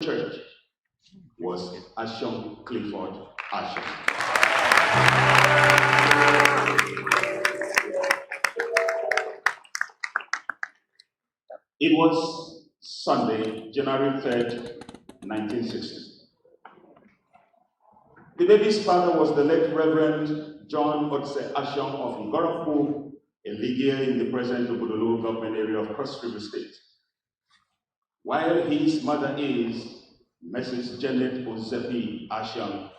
church was Ashong Clifford Ashong. It was Sunday, January 3rd, 1960. The baby's father was the late Reverend John Otse Ashong of Inaugural, a leaguer in the present Obodo government area of Cross River State, while his mother is Mrs. Janet Ozepi Ashong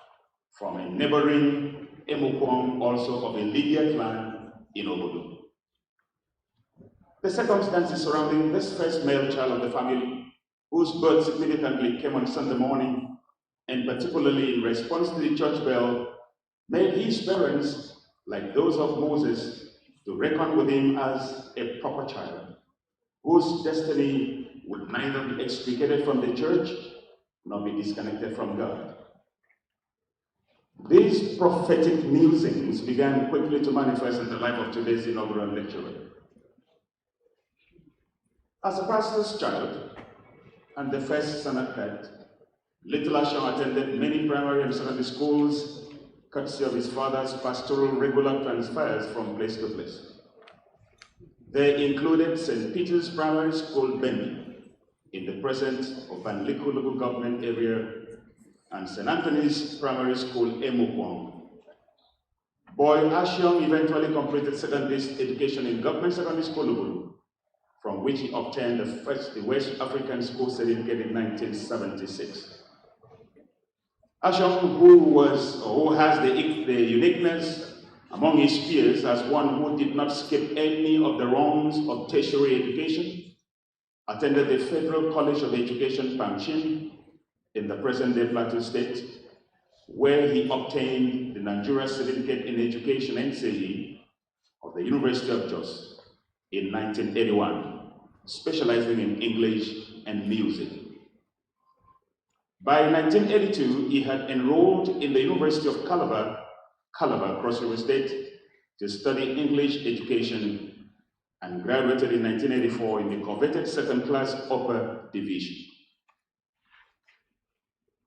from a neighboring Emukwong, also of a leaguer clan in Obodo. The circumstances surrounding this first male child of the family, whose birth significantly came on Sunday morning, and particularly in response to the church bell, made his parents, like those of Moses, to reckon with him as a proper child, whose destiny would neither be extricated from the church nor be disconnected from God. These prophetic musings began quickly to manifest in the life of today's inaugural lecturer. As a pastor's child and the first son at that, little Ashong attended many primary and secondary schools, courtesy of his father's pastoral regular transfers from place to place. They included St. Peter's Primary School, Benin, in the present Obanliku local government area, and St. Anthony's Primary School, Emukwong. Boy Ashong eventually completed secondary education in Government Secondary School, Ubulu, from which he obtained the West African School certificate in 1976. Ashong, who has the uniqueness among his peers as one who did not skip any of the rungs of tertiary education, attended the Federal College of Education, Panchin, in the present-day Plateau State, where he obtained the Nigeria Certificate in Education (NCE) of the University of Jos in 1981, specializing in English and music. By 1982, he had enrolled in the University of Calabar, Cross River State, to study English education and graduated in 1984 in the coveted second-class upper division.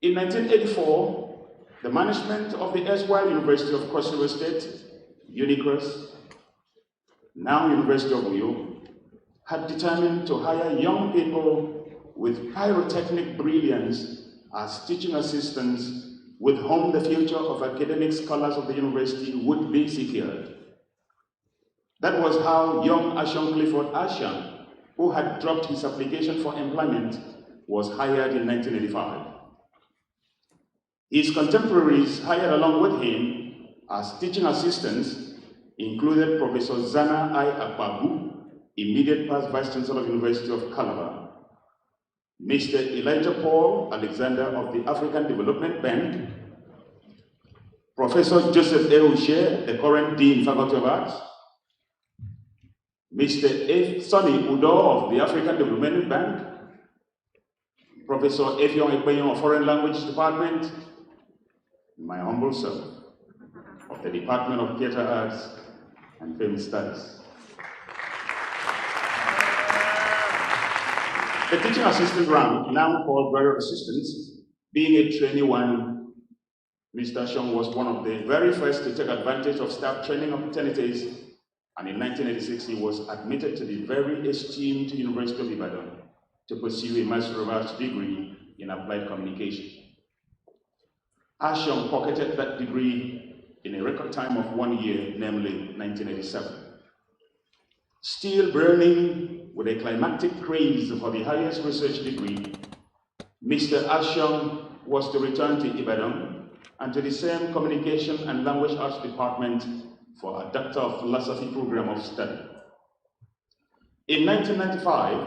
In 1984, the management of the erstwhile University of Cross River State, UNICROSS, now University of Uyo, had determined to hire young people with pyrotechnic brilliance as teaching assistants with whom the future of academic scholars of the university would be secured. That was how young Ashong Clifford Ashong, who had dropped his application for employment, was hired in 1985. His contemporaries hired along with him as teaching assistants included Professor Zana I. Akpabu, immediate past Vice Chancellor of the University of Calabar, Mr. Elijah Paul Alexander of the African Development Bank, Professor Joseph Eushe, the current Dean, Faculty of Arts, Mr. F. Sonny Udo of the African Development Bank, Professor Effiong Ekpeyon of Foreign Language Department, my humble self of the Department of Theatre Arts and Film Studies. The teaching assistant rank, now called brother assistants, being a trainee one, Mr. Ashong was one of the very first to take advantage of staff training opportunities, and in 1986 he was admitted to the very esteemed University of Ibadan to pursue a Master of Arts degree in Applied Communication. Ashong pocketed that degree in a record time of 1 year, namely 1987. Still burning with a climactic craze for the highest research degree, Mr. Ashong was to return to Ibadan and to the same Communication and Language Arts Department for a Doctor of Philosophy program of study. In 1995,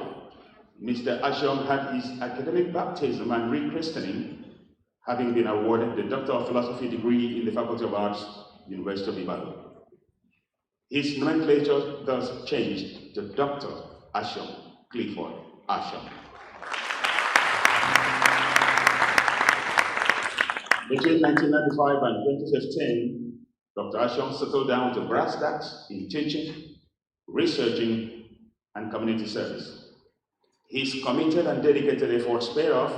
Mr. Ashong had his academic baptism and rechristening, having been awarded the Doctor of Philosophy degree in the Faculty of Arts, University of Ibadan. His nomenclature thus changed to Dr. Ashong Clifford Ashong. Between 1995 and 2015, Dr. Ashong settled down to brass tacks in teaching, researching, and community service. His committed and dedicated efforts paid off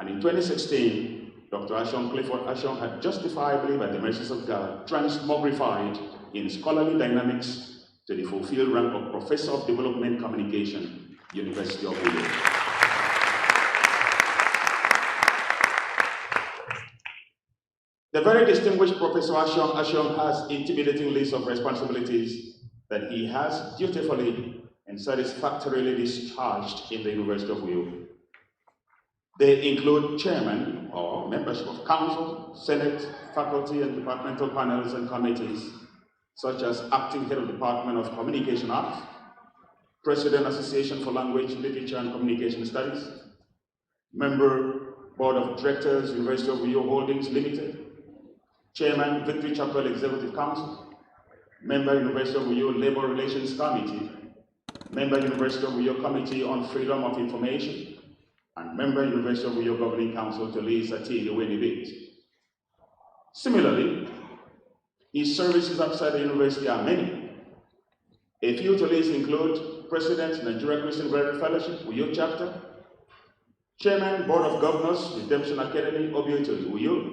And in 2016, Dr. Clifford Ashong had justifiably, by the mercies of God, transmogrified in scholarly dynamics to the fulfilled rank of Professor of Development Communication, University of New York. The very distinguished Professor Ashong has intimidating list of responsibilities that he has dutifully and satisfactorily discharged in the University of New York. They include chairman or membership of council, senate, faculty, and departmental panels and committees, such as acting head of Department of Communication Arts, President Association for Language, Literature, and Communication Studies, member Board of Directors, University of New York Holdings Limited, Chairman, Victory Chapel Executive Council, member University of New York Labor Relations Committee, member University of New York Committee on Freedom of Information, and member University of New York Governing Council to lead the way debate. Similarly, his services outside the university are many. A few to list include President, Nigeria Christian Graduate Fellowship, New York Chapter, Chairman, Board of Governors, Redemption Academy, Obioto, New York,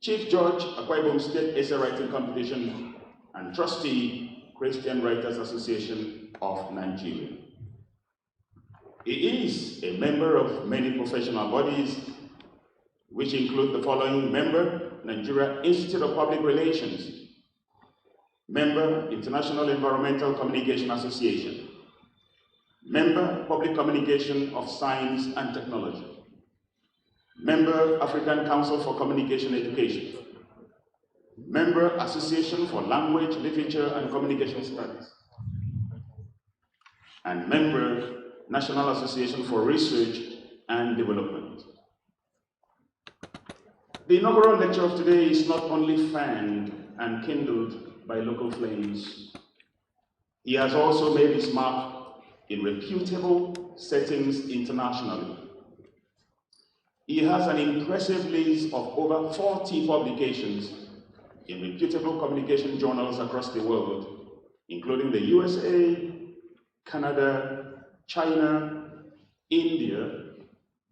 Chief Judge, Akwa Ibom State Essay Writing Competition, and Trustee, Christian Writers Association of Nigeria. He is a member of many professional bodies, which include the following: member, Nigeria Institute of Public Relations, member, International Environmental Communication Association, member, Public Communication of Science and Technology, member, African Council for Communication Education, member, Association for Language, Literature, and Communication Studies, and member, National Association for Research and Development. The inaugural lecture of today is not only fanned and kindled by local flames, he has also made his mark in reputable settings internationally. He has an impressive list of over 40 publications in reputable communication journals across the world, including the USA, Canada, China, India,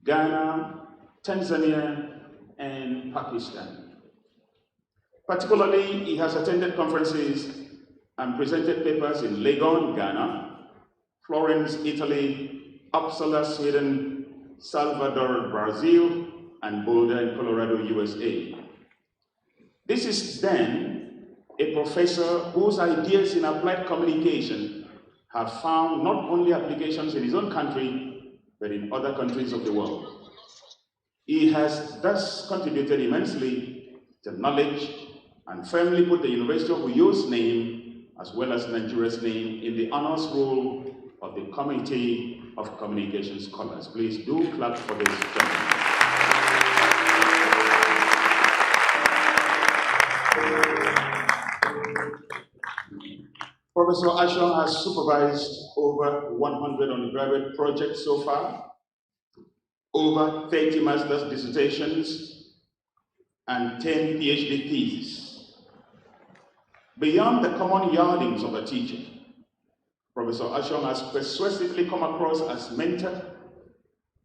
Ghana, Tanzania, and Pakistan. Particularly, he has attended conferences and presented papers in Legon, Ghana, Florence, Italy, Uppsala, Sweden, Salvador, Brazil, and Boulder in Colorado, USA. This is then a professor whose ideas in applied communication have found not only applications in his own country, but in other countries of the world. He has thus contributed immensely to knowledge and firmly put the University of Uyo's name, as well as Nigeria's name, in the honors roll of the Committee of Communication Scholars. Please do clap for this gentleman. Professor Ashong has supervised over 100 undergraduate projects so far, over 30 master's dissertations, and 10 PhD theses. Beyond the common yardings of a teacher, Professor Ashong has persuasively come across as mentor,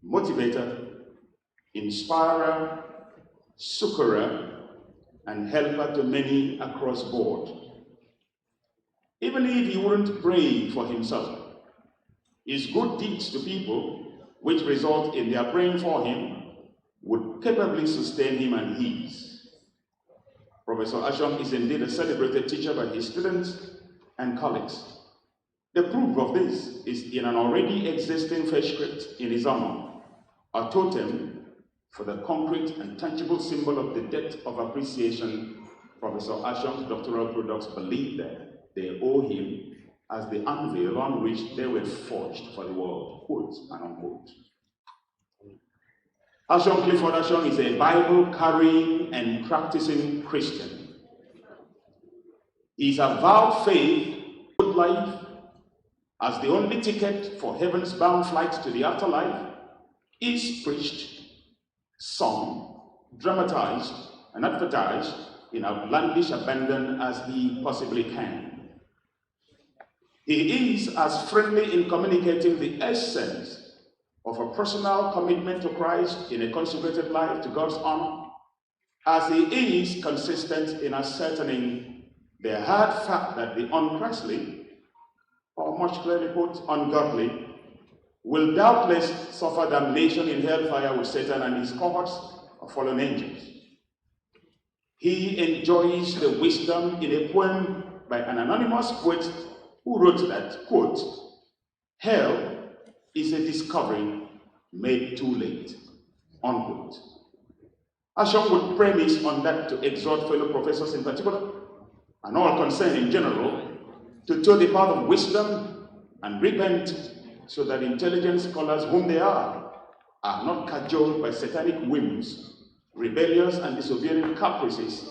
motivator, inspirer, succorer, and helper to many across board. Even if he wouldn't pray for himself, his good deeds to people, which result in their praying for him, would capably sustain him and his. Professor Ashong is indeed a celebrated teacher by his students and colleagues. The proof of this is in an already existing faith script in his honor, a totem for the concrete and tangible symbol of the debt of appreciation Professor Ashong's doctoral products believe that they owe him as the anvil on which they were forged for the world, quote and unquote. Ashong Clifford Ashong is a Bible-carrying and practicing Christian. His avowed faith, good life, as the only ticket for heaven's bound flight to the afterlife, is preached, sung, dramatized, and advertised in outlandish abandon as he possibly can. He is as friendly in communicating the essence of a personal commitment to Christ in a consecrated life to God's honor, as he is consistent in ascertaining the hard fact that the unchristic, or much clearly put, ungodly, will doubtless suffer damnation in hellfire with Satan and his cohorts of fallen angels. He enjoys the wisdom in a poem by an anonymous poet who wrote that, quote, "Hell is a discovery made too late," unquote. Ashong would premise on that to exhort fellow professors in particular, and all concerned in general, to toe the path of wisdom and repent, so that intelligent scholars whom they are not cajoled by satanic whims, rebellious and disobedient caprices,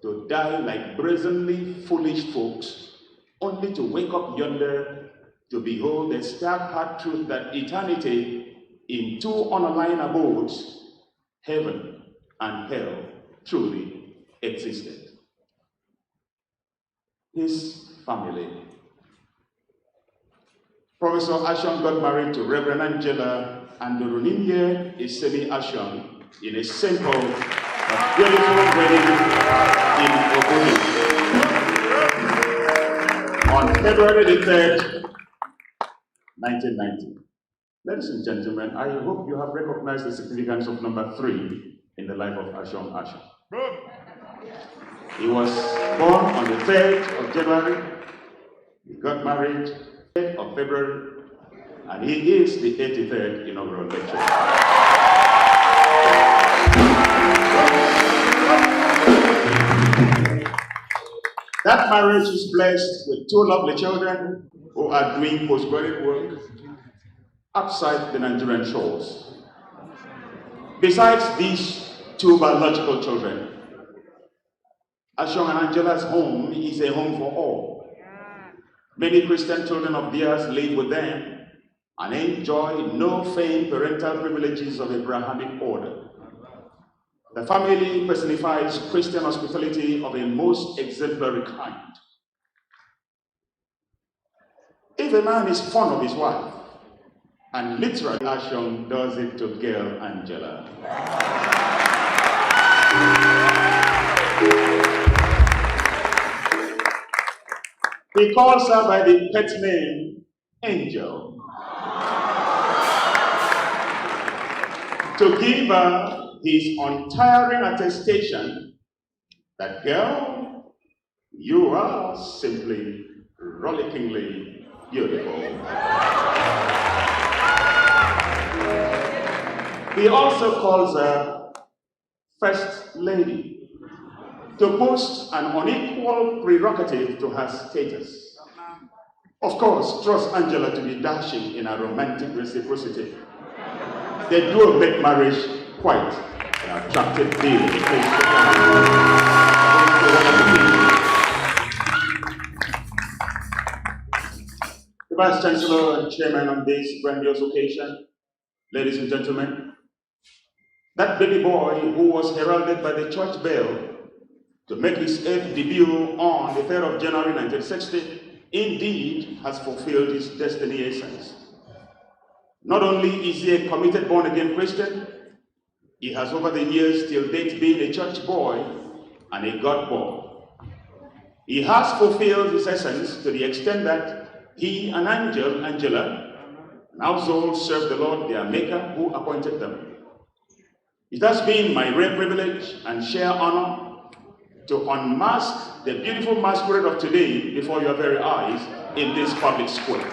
to die like brazenly foolish folks, only to wake up yonder to behold the stark hard truth that eternity in two unaligned abodes, heaven and hell, truly existed. His family. Professor Ashong got married to Reverend Angela and Dorunimye Isemi Ashong in a simple but beautiful wedding in Ogun on February the 3rd, 1990. Ladies and gentlemen, I hope you have recognized the significance of number 3 in the life of Ashong Ashong. He was born on the 3rd of January, he got married of February, and he is the 83rd inaugural lecturer. That marriage is blessed with 2 lovely children who are doing postgraduate work outside the Nigerian shores. Besides these 2 biological children, Ashong and Angela's home is a home for all. Many Christian children of theirs live with them and enjoy no feigned parental privileges of Abrahamic order. The family personifies Christian hospitality of a most exemplary kind. If a man is fond of his wife, and literally Ashong does it to girl Angela. He calls her by the pet name Angel, to give her his untiring attestation that, girl, you are simply rollickingly beautiful. He also calls her First Lady, to boast an unequal prerogative to her status. Of course, trust Angela to be dashing in a romantic reciprocity. They do make marriage quite an attractive deal. The Vice Chancellor and Chairman on this grandiose occasion, ladies and gentlemen, that baby boy who was heralded by the church bell to make his 8th debut on the 3rd of January 1960, indeed has fulfilled his destiny essence. Not only is he a committed born-again Christian, he has over the years till date been a church boy and a God boy. He has fulfilled his essence to the extent that he and Angela, an household, serve the Lord their Maker who appointed them. It has been my rare privilege and sheer honor to unmask the beautiful masquerade of today before your very eyes in this public square.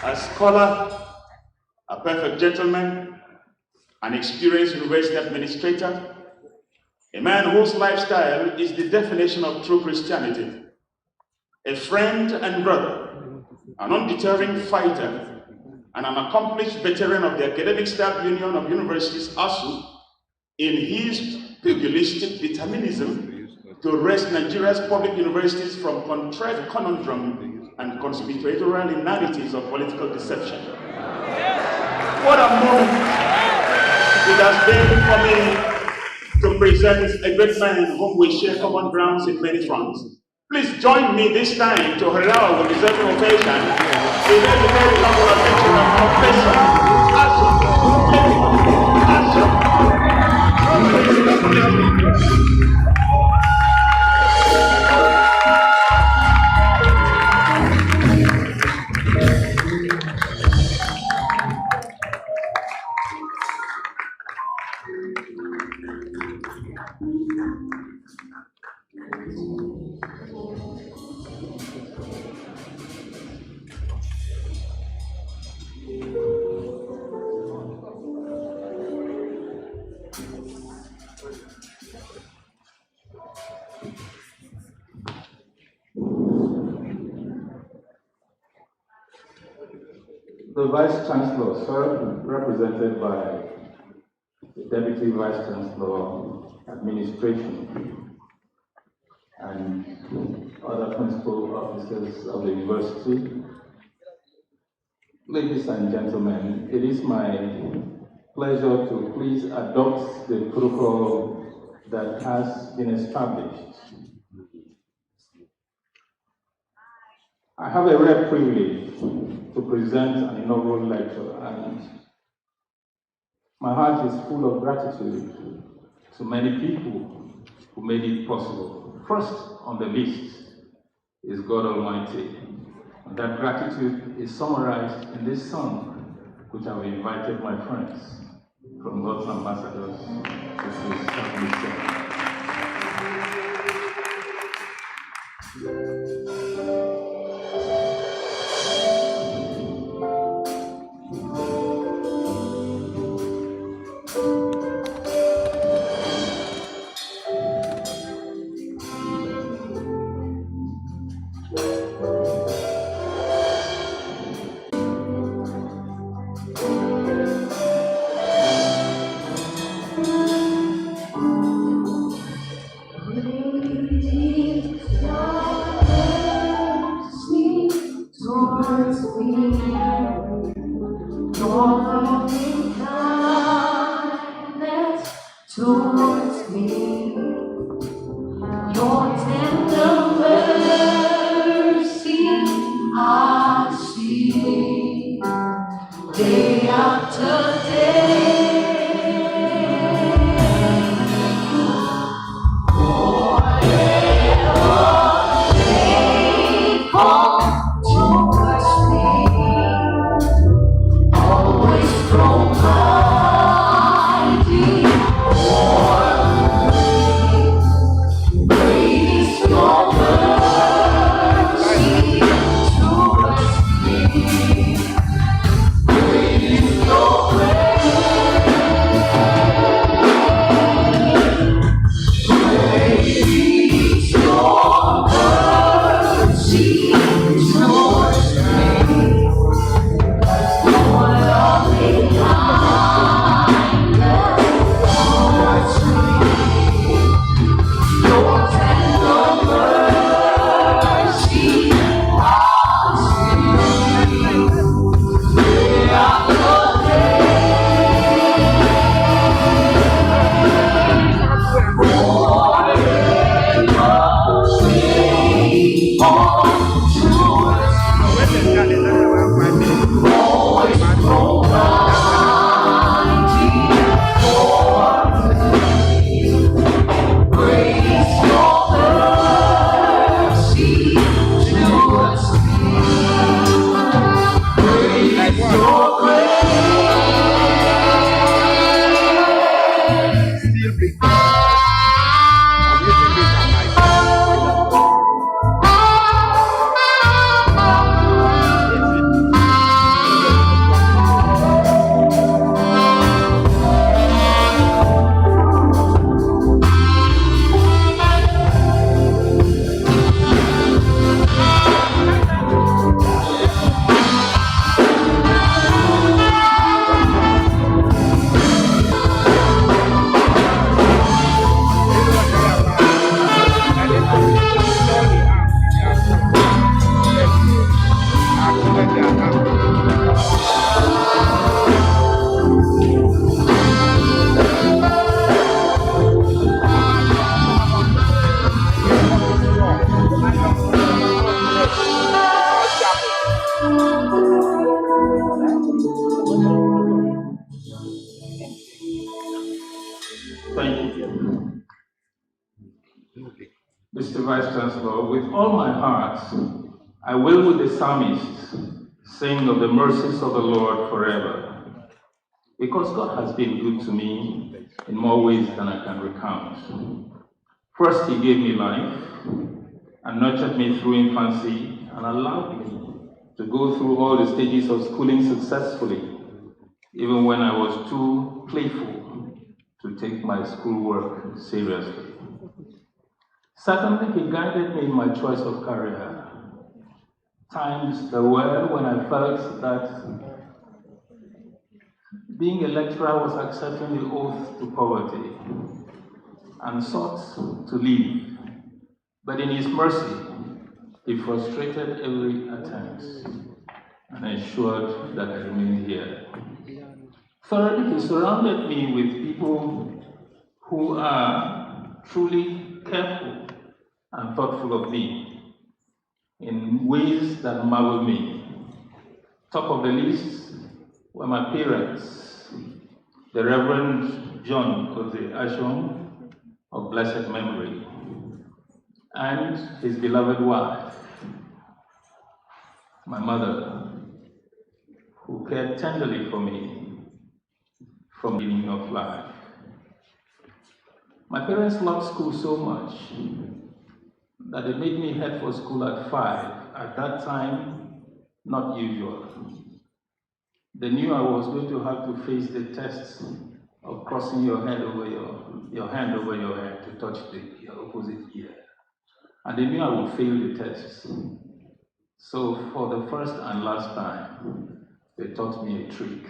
A scholar, a perfect gentleman, an experienced university administrator, a man whose lifestyle is the definition of true Christianity, a friend and brother, an undeterring fighter, and an accomplished veteran of the Academic Staff Union of Universities, ASU, in his pugilistic determinism to wrest Nigeria's public universities from contrived conundrum and conspiratorial inanities of political deception. What a moment it has been for me to present a great man whom we share common grounds in many fronts. Please join me this time to herald the deserving occasion, the very humble lecturer, Professor The Vice Chancellor, sir, represented by the Deputy Vice Chancellor, Administration, and other principal officers of the university. Ladies and gentlemen, it is my pleasure to please adopt the protocol that has been established. I have a rare privilege to present an inaugural lecture, and my heart is full of gratitude to many people who made it possible. First on the list is God Almighty, and that gratitude is summarized in this song, which I've invited my friends from God's ambassadors to please help me sing. Towards me, your tender mercy I see day after day. Forever faithful towards me, always providing for me. Thank you. Mr. Vice Chancellor, with all my heart, I will with the psalmist sing of the mercies of the Lord forever, because God has been good to me in more ways than I can recount. First, He gave me life and nurtured me through infancy and allowed me to go through all the stages of schooling successfully, even when I was too playful to take my schoolwork seriously. Secondly, He guided me in my choice of career. Times there were when I felt that being a lecturer was accepting the oath to poverty and sought to leave. But in His mercy, He frustrated every attempt and ensured that I remain here. Third, He surrounded me with people who are truly careful and thoughtful of me in ways that marvel me. Top of the list were my parents, the Reverend John Ashong of blessed memory, and his beloved wife, my mother, who cared tenderly for me from the beginning of life. My parents loved school so much that they made me head for school at 5. At that time, not usual. They knew I was going to have to face the tests of crossing your hand over your head to touch the opposite ear. And they knew I would fail the tests. So for the first and last time, they taught me a trick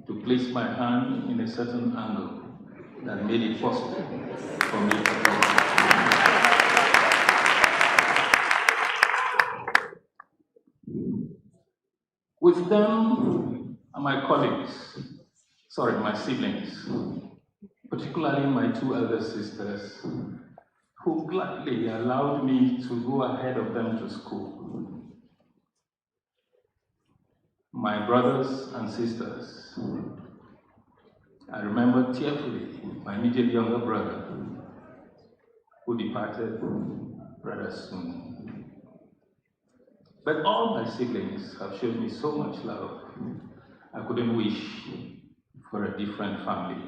to place my hand in a certain angle that made it possible for me to cross. With them and my my siblings, particularly my 2 elder sisters, who gladly allowed me to go ahead of them to school. My brothers and sisters, I remember tearfully my immediate younger brother, who departed rather soon. But all my siblings have shown me so much love, I couldn't wish for a different family.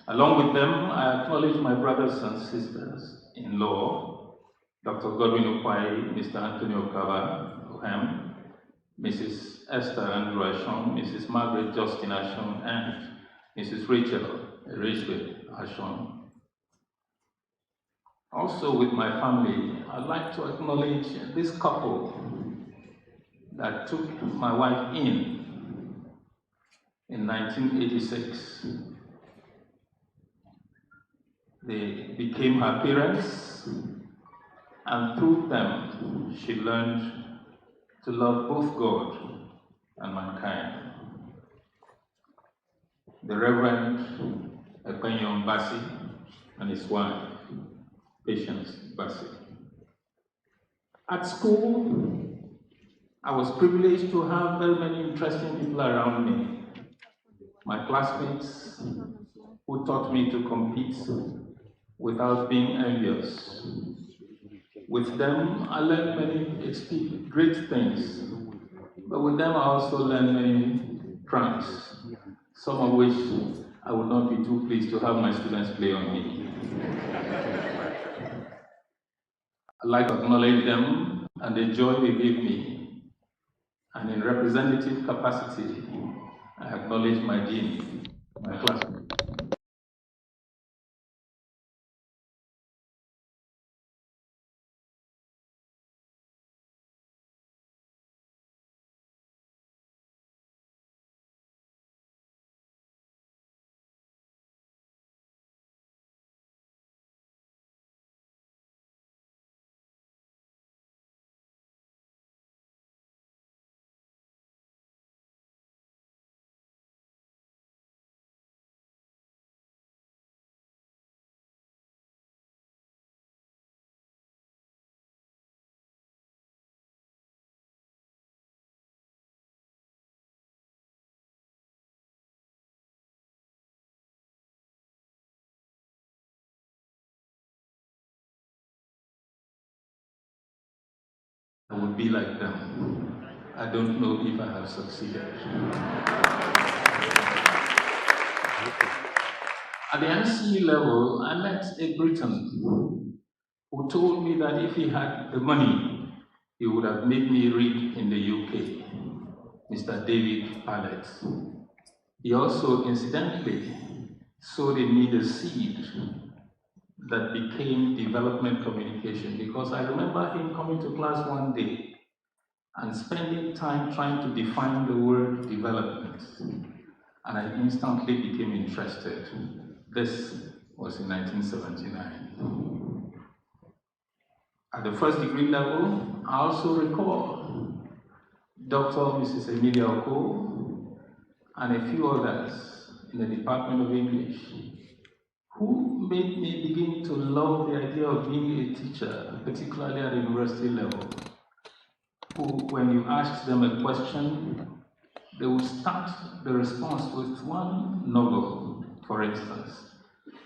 Along with them, I acknowledge my brothers and sisters in law, Dr. Godwin Okwai, Mr. Anthony Okawa, Ohem, Mrs. Esther Andrew Ashong, Mrs. Margaret Justin Ashong, and Mrs. Rachel Ashong. Also with my family, I'd like to acknowledge this couple that took my wife in 1986. They became her parents, and through them, she learned to love both God and mankind. The Reverend Ekpenyom Bassi and his wife, Patience Bassi. At school, I was privileged to have very many interesting people around me. My classmates who taught me to compete without being envious. With them, I learned many great things, but with them I also learned many pranks, some of which I would not be too pleased to have my students play on me. I'd like to acknowledge them and the joy they gave me, and in representative capacity, I acknowledge my dean, my classmates. would be like them. I don't know if I have succeeded. At the NCE level, I met a Briton who told me that if he had the money, he would have made me read in the UK, Mr. David Pallet. He also, incidentally, sowed in me the seed that became development communication, because I remember him coming to class one day and spending time trying to define the word development, and I instantly became interested. This was in 1979. At the first degree level, I also recall Dr. Mrs. Emilia Oko and a few others in the Department of English who made me begin to love the idea of being a teacher, particularly at the university level, who, when you asked them a question, they would start the response with one novel, for instance,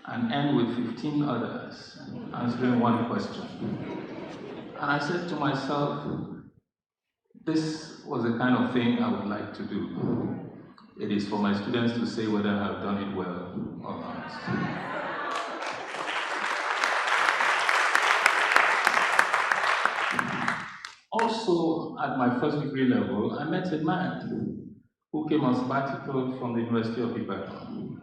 and end with 15 others, answering one question. And I said to myself, this was the kind of thing I would like to do. It is for my students to say whether I have done it well or not. Also, at my first degree level, I met a man who came on sabbatical from the University of Ibadan,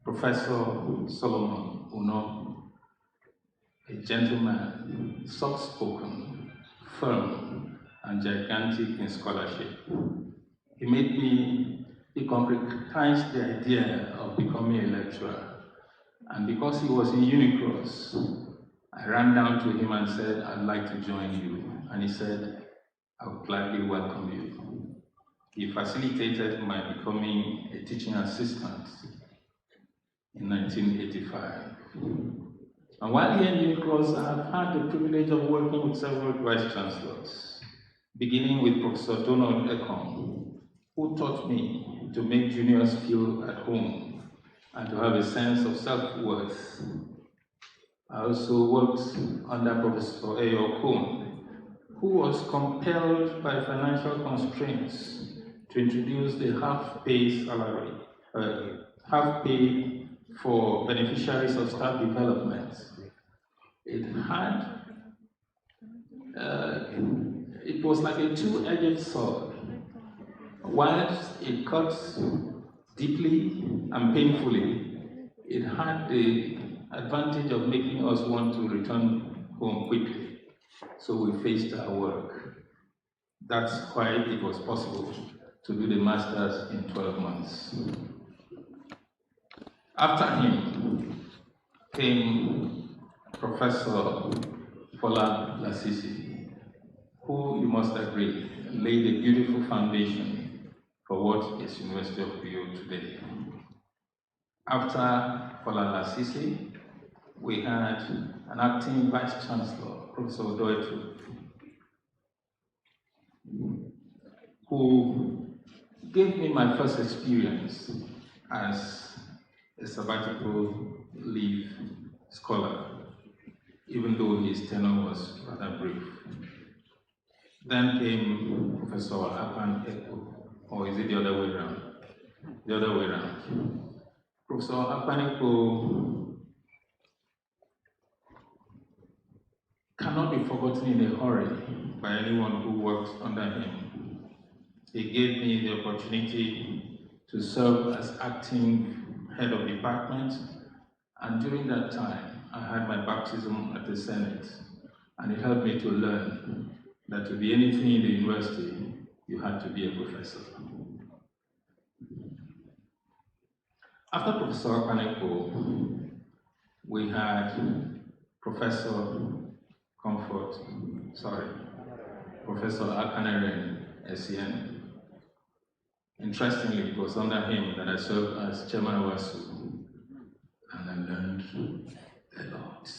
Professor Solomon Uno, a gentleman, soft-spoken, firm, and gigantic in scholarship. He concretized the idea of becoming a lecturer. And because he was in Unicross, I ran down to him and said, I'd like to join you. And he said, I would gladly welcome you. He facilitated my becoming a teaching assistant in 1985. And while here in Unicross, I have had the privilege of working with several Vice Chancellors, beginning with Professor Donald Ekong, who taught me to make juniors feel at home and to have a sense of self-worth. I also worked under Professor Ayo Kun, who was compelled by financial constraints to introduce the half-pay salary, half-pay for beneficiaries of staff development. It was like a two-edged sword. Whilst it cuts deeply and painfully, it had the advantage of making us want to return home quickly. So we faced our work. That's why it was possible to do the master's in 12 months. After him came Professor Fola Lasisi, who, you must agree, laid a beautiful foundation for what is University of Uyo today. After Fola Lasisi, we had an acting Vice Chancellor, Professor Odoetu, who gave me my first experience as a sabbatical leave scholar, even though his tenure was rather brief. Then came Professor Akpan Eko, or is it the other way around? The other way around. Professor Akpan Eko cannot be forgotten in a hurry by anyone who worked under him. He gave me the opportunity to serve as acting head of department, and during that time, I had my baptism at the Senate, and it helped me to learn that to be anything in the university, you had to be a professor. After Professor Akpaneko, we had Professor Professor Akaneren SCN. Interestingly, it was under him that I served as chairman of ASU, and I learned a lot.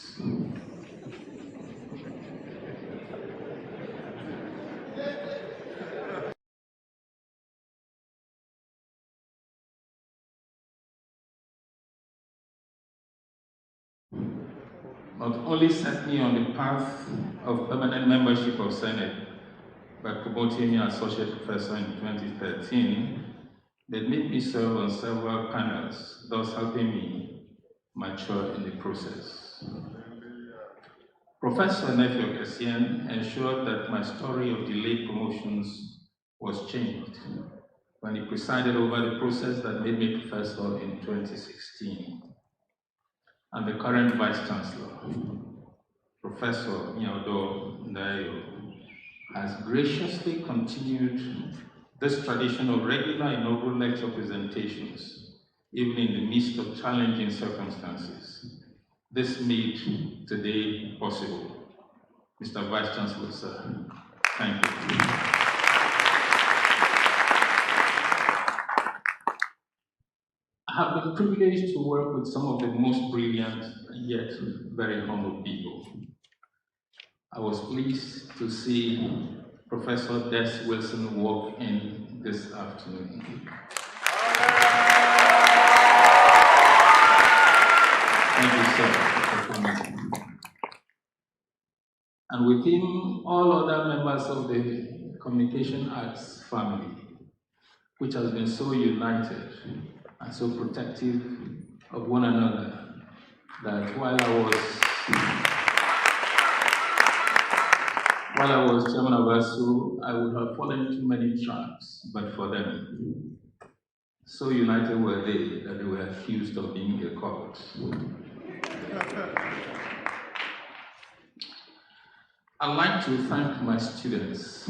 Not only set me on the path of permanent membership of Senate, by promoting me as associate professor in 2013, they made me serve on several panels, thus helping me mature in the process. Professor Nephew Essien ensured that my story of delayed promotions was changed when he presided over the process that made me professor in 2016. And the current Vice Chancellor, Professor Inaugural has graciously continued this tradition of regular inaugural lecture presentations, even in the midst of challenging circumstances. This made today possible. Mr. Vice Chancellor, sir, thank you. I have been privileged to work with some of the most brilliant yet very humble people. I was pleased to see Professor Des Wilson walk in this afternoon. Thank you, sir, for coming. And with him, all other members of the Communication Arts family, which has been so united and so protective of one another, that while I was chairman of ASU, I would have fallen into many traps, but for them. So united were they that they were accused of being a cult. I'd like to thank my students.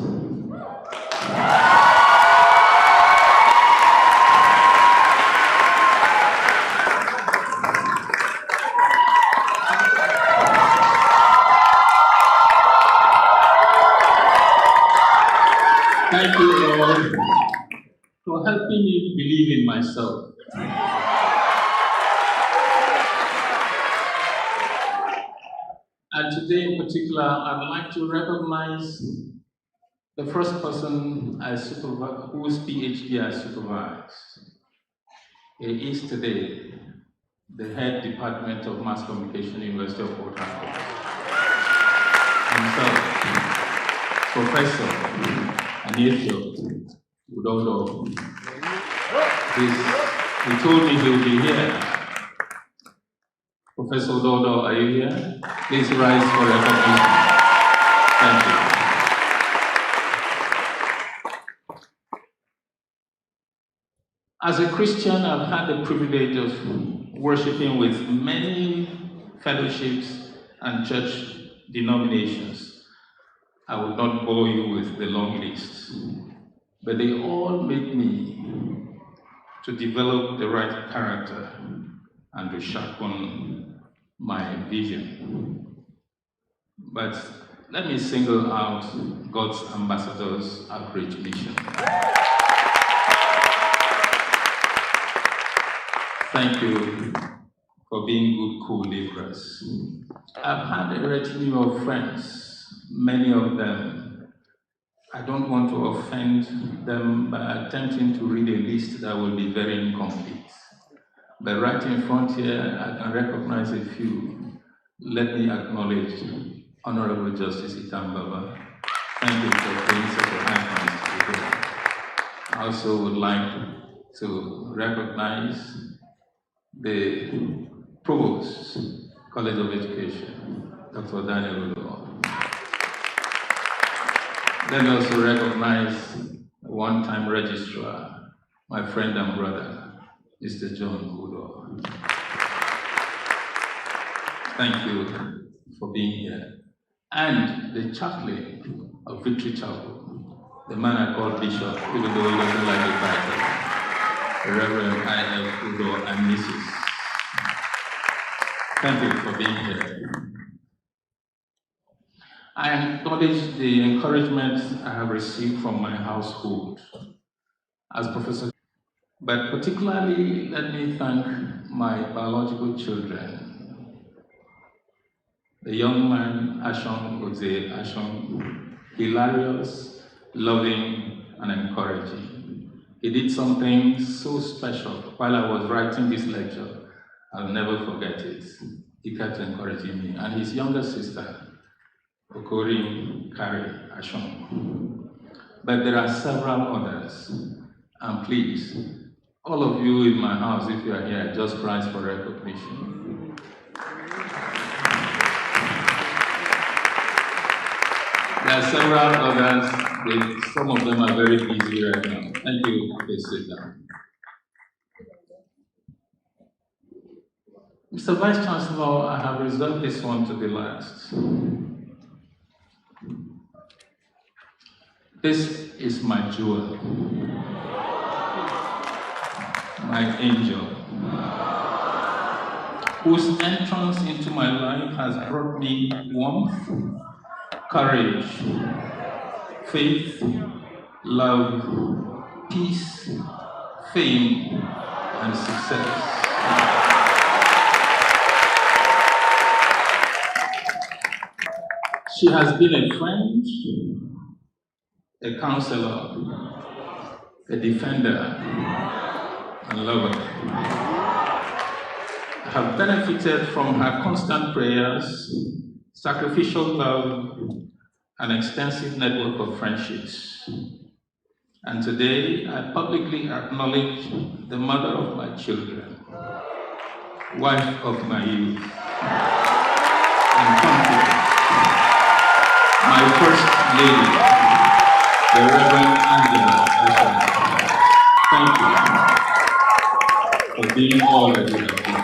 Thank you all for helping me believe in myself. And today in particular, I'd like to recognize the first person whose PhD I supervised. He is today the head department of mass communication, University of Port Harcourt. Himself, Professor Anifio Udodo. He told me he will be here. Professor Udodo, are you here? Please rise for recognition. Thank you. As a Christian, I've had the privilege of worshiping with many fellowships and church denominations. I would not bore you with the long list, but they all made me to develop the right character and to sharpen my vision. But let me single out God's Ambassadors Outreach Mission. Thank you for being good co-laborers. I've had a retinue of friends, many of them. I don't want to offend them by attempting to read a list that will be very incomplete. But right in front here, I can recognize a few. Let me acknowledge Honorable Justice Itambaba. Thank you for being such a high today. I also would like to recognize the Provost, College of Education, Dr. Daniel Udo. Let me also recognize a one-time registrar, my friend and brother, Mr. John Udo. Thank you for being here. And the chaplain of Victory Chapel, the man I call Bishop, even though he doesn't like the title, the Reverend I.F. Udo and Mrs. Thank you for being here. I acknowledge the encouragement I have received from my household as Professor. But particularly, let me thank my biological children. The young man, Ashong, Ashong, hilarious, loving, and encouraging. He did something so special while I was writing this lecture. I'll never forget it. He kept encouraging me. And his younger sister, Okorin Kari Ashong. but there are several others. And please, all of you in my house, if you are here, just rise for recognition. There are several others. Some of them are very busy right now. Thank you. Please sit down. Mr. Vice Chancellor, I have reserved this one to the last. This is my jewel, my angel, whose entrance into my life has brought me warmth, courage, faith, love, peace, fame, and success. She has been a friend, a counselor, a defender, and lover. I have benefited from her constant prayers, sacrificial love, an extensive network of friendships. And today, I publicly acknowledge the mother of my children, wife of my youth, and confidant, my first lady, the Reverend Angela Ashong. Thank you for being all that you have been.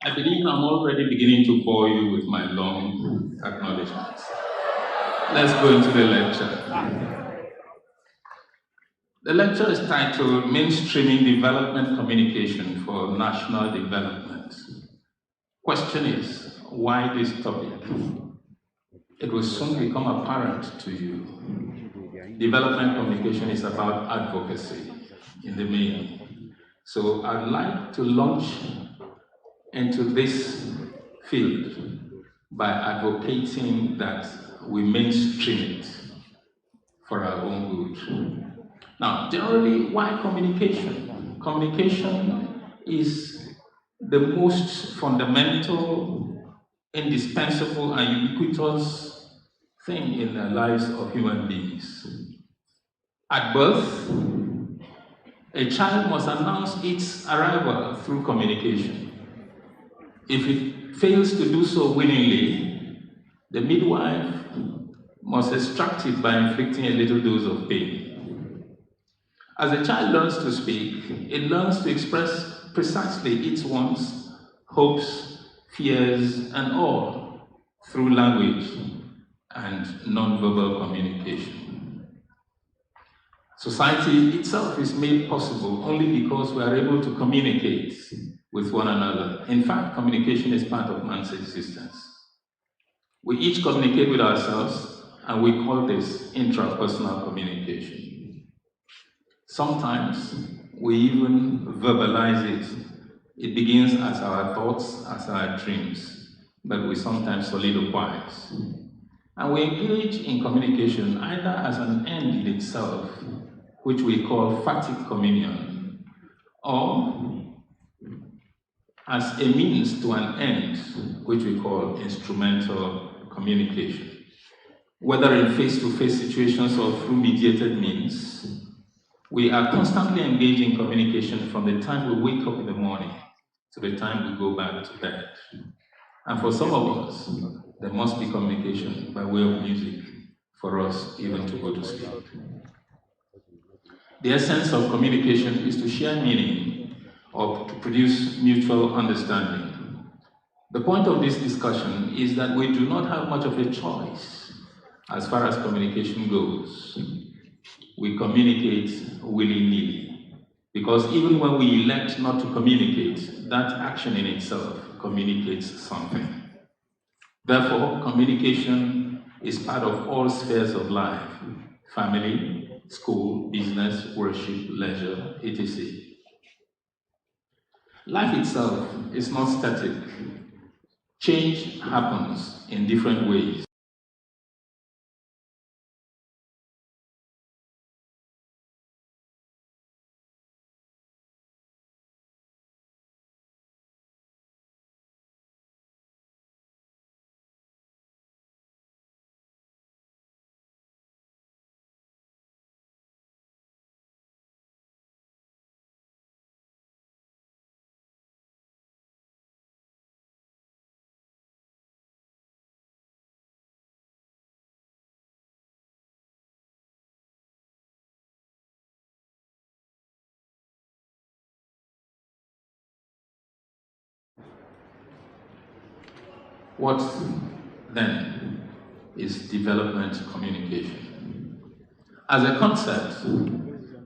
I believe I'm already beginning to bore you with my long acknowledgements. Let's go into the lecture. The lecture is titled Mainstreaming Development Communication for National Development. Question is, why this topic? It will soon become apparent to you. Development communication is about advocacy in the main. So I'd like to launch into this field by advocating that we mainstream it for our own good. Now, generally, why communication? Communication is the most fundamental, indispensable, and ubiquitous thing in the lives of human beings. At birth, a child must announce its arrival through communication. If it fails to do so willingly, the midwife must extract it by inflicting a little dose of pain. As a child learns to speak, it learns to express precisely its wants, hopes, fears, and all through language and non-verbal communication. Society itself is made possible only because we are able to communicate with one another. In fact, communication is part of man's existence. We each communicate with ourselves, and we call this intrapersonal communication. Sometimes we even verbalize it. It begins as our thoughts, as our dreams, but we sometimes soliloquize. And we engage in communication either as an end in itself, which we call phatic communion, or as a means to an end, which we call instrumental communication. Whether in face-to-face situations or through mediated means, we are constantly engaged in communication from the time we wake up in the morning to the time we go back to bed. And for some of us, there must be communication by way of music for us even to go to sleep. The essence of communication is to share meaning or to produce mutual understanding. The point of this discussion is that we do not have much of a choice as far as communication goes. We communicate willy-nilly, because even when we elect not to communicate, that action in itself communicates something. Therefore, communication is part of all spheres of life: family, school, business, worship, leisure, etc. Life itself is not static. Change happens in different ways. What then is development communication? As a concept,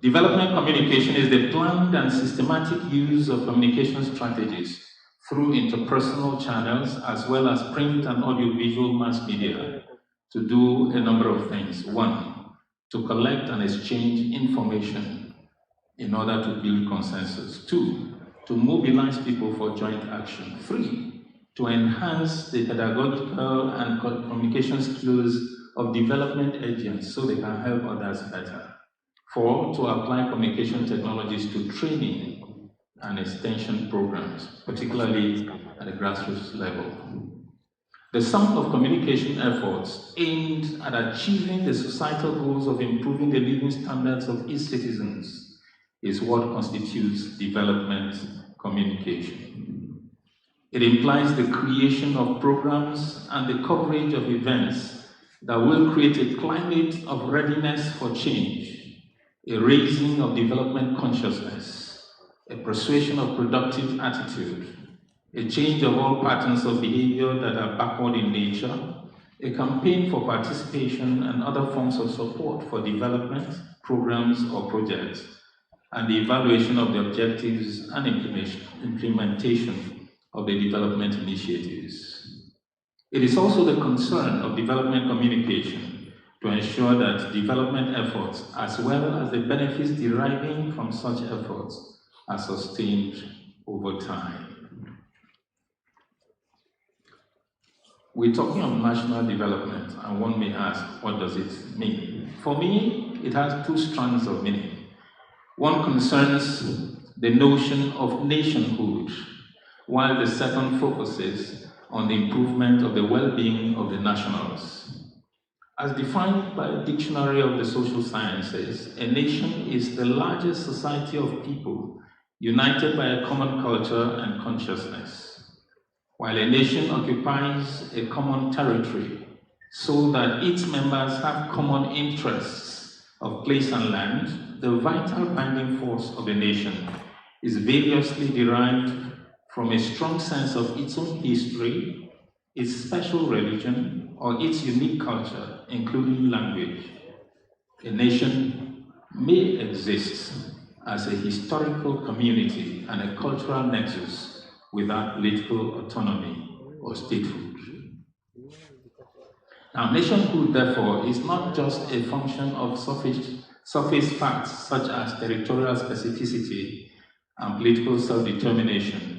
development communication is the planned and systematic use of communication strategies through interpersonal channels as well as print and audiovisual mass media to do a number of things. One, to collect and exchange information in order to build consensus. Two, to mobilize people for joint action. Three, to enhance the pedagogical and communication skills of development agents so they can help others better. Four, to apply communication technologies to training and extension programs, particularly at the grassroots level. The sum of communication efforts aimed at achieving the societal goals of improving the living standards of its citizens is what constitutes development communication. It implies the creation of programs and the coverage of events that will create a climate of readiness for change, a raising of development consciousness, a persuasion of productive attitude, a change of all patterns of behavior that are backward in nature, a campaign for participation and other forms of support for development, programs or projects, and the evaluation of the objectives and implementation of the development initiatives. It is also the concern of development communication to ensure that development efforts, as well as the benefits deriving from such efforts, are sustained over time. We're talking of national development, and one may ask, what does it mean? For me, it has two strands of meaning. One concerns the notion of nationhood, while the second focuses on the improvement of the well-being of the nationals. As defined by the Dictionary of the Social Sciences, a nation is the largest society of people united by a common culture and consciousness. While a nation occupies a common territory so that its members have common interests of place and land, the vital binding force of a nation is variously derived from a strong sense of its own history, its special religion, or its unique culture, including language. A nation may exist as a historical community and a cultural nexus without political autonomy or statehood. Now, nationhood, therefore, is not just a function of surface facts such as territorial specificity and political self-determination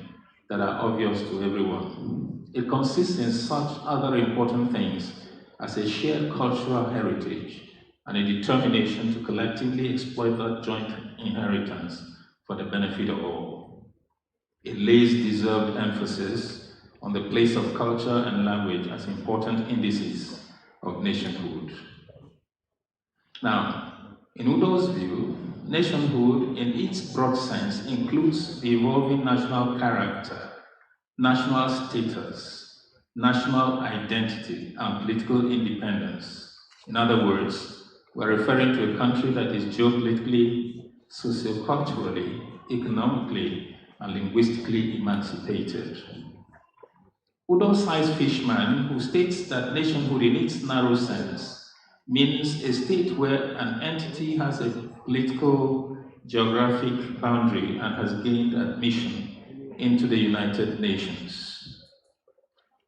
that are obvious to everyone. It consists in such other important things as a shared cultural heritage and a determination to collectively exploit that joint inheritance for the benefit of all. It lays deserved emphasis on the place of culture and language as important indices of nationhood. Now, in Udo's view, nationhood in its broad sense includes the evolving national character, national status, national identity, and political independence. In other words, we're referring to a country that is geopolitically, socioculturally, economically, and linguistically emancipated. Udo cites Fishman, who states that nationhood in its narrow sense means a state where an entity has a political, geographic boundary and has gained admission into the United Nations.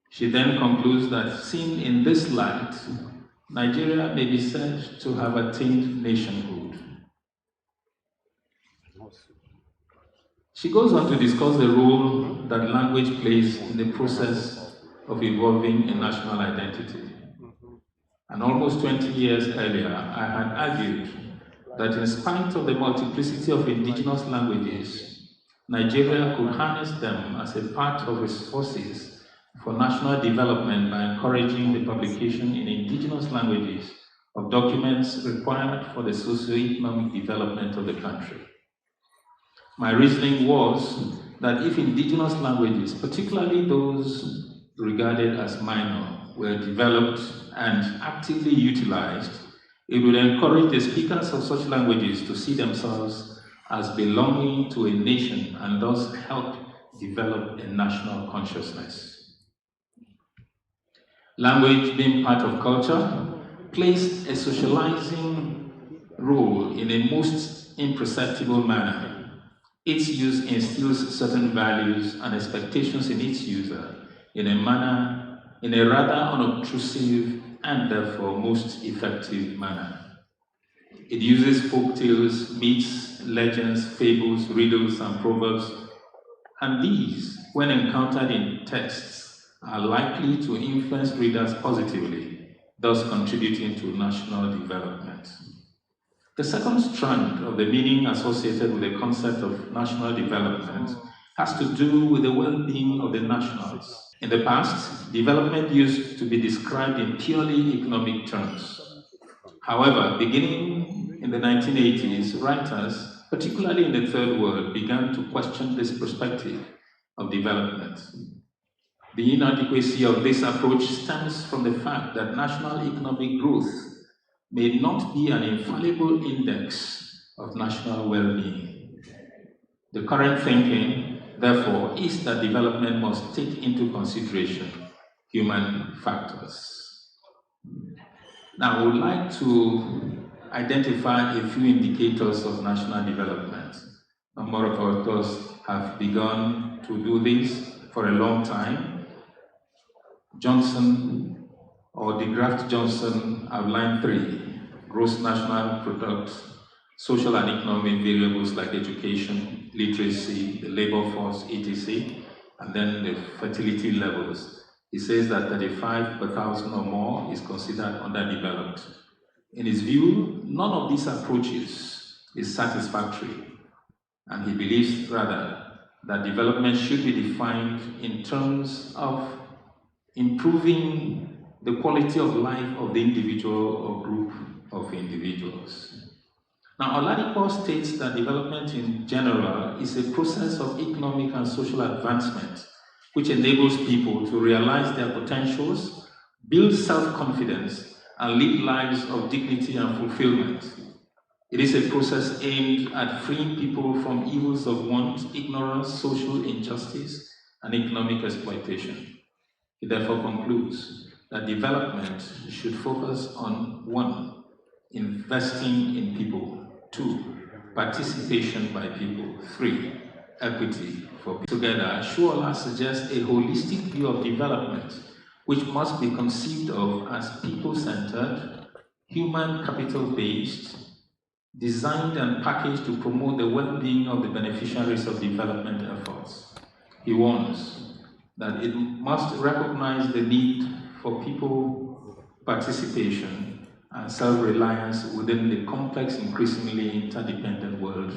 She then concludes that, seen in this light, Nigeria may be said to have attained nationhood. She goes on to discuss the role that language plays in the process of evolving a national identity. And almost 20 years earlier, I had argued that in spite of the multiplicity of indigenous languages, Nigeria could harness them as a part of its forces for national development by encouraging the publication in indigenous languages of documents required for the socio-economic development of the country. My reasoning was that if indigenous languages, particularly those regarded as minor, were developed and actively utilized, it would encourage the speakers of such languages to see themselves as belonging to a nation and thus help develop a national consciousness. Language, being part of culture, plays a socializing role in a most imperceptible manner. Its use instills certain values and expectations in its user in a rather unobtrusive and therefore most effective manner. It uses folk tales, myths, legends, fables, riddles, and proverbs, and these, when encountered in texts, are likely to influence readers positively, thus contributing to national development. The second strand of the meaning associated with the concept of national development has to do with the well-being of the nationals. In the past, development used to be described in purely economic terms. However, beginning in the 1980s, writers, particularly in the Third World, began to question this perspective of development. The inadequacy of this approach stems from the fact that national economic growth may not be an infallible index of national well-being. The current thinking, therefore, is that development must take into consideration human factors. Now, I would like to identify a few indicators of national development. A number of us have begun to do this for a long time. Johnson, or DeGraft Johnson, outlined 3: gross national product, social and economic variables like education, literacy, the labor force, etc., and then the fertility levels. He says that 35 per thousand or more is considered underdeveloped. In his view, none of these approaches is satisfactory, and he believes rather that development should be defined in terms of improving the quality of life of the individual or group of individuals. Now, Oladipo states that development in general is a process of economic and social advancement which enables people to realize their potentials, build self-confidence, and live lives of dignity and fulfillment. It is a process aimed at freeing people from evils of want, ignorance, social injustice, and economic exploitation. It therefore concludes that development should focus on 1, investing in people, 2, participation by people, 3, equity for people. Together, Shuola suggests a holistic view of development, which must be conceived of as people-centered, human capital-based, designed and packaged to promote the well-being of the beneficiaries of development efforts. He warns that it must recognize the need for people participation and self-reliance within the complex, increasingly interdependent world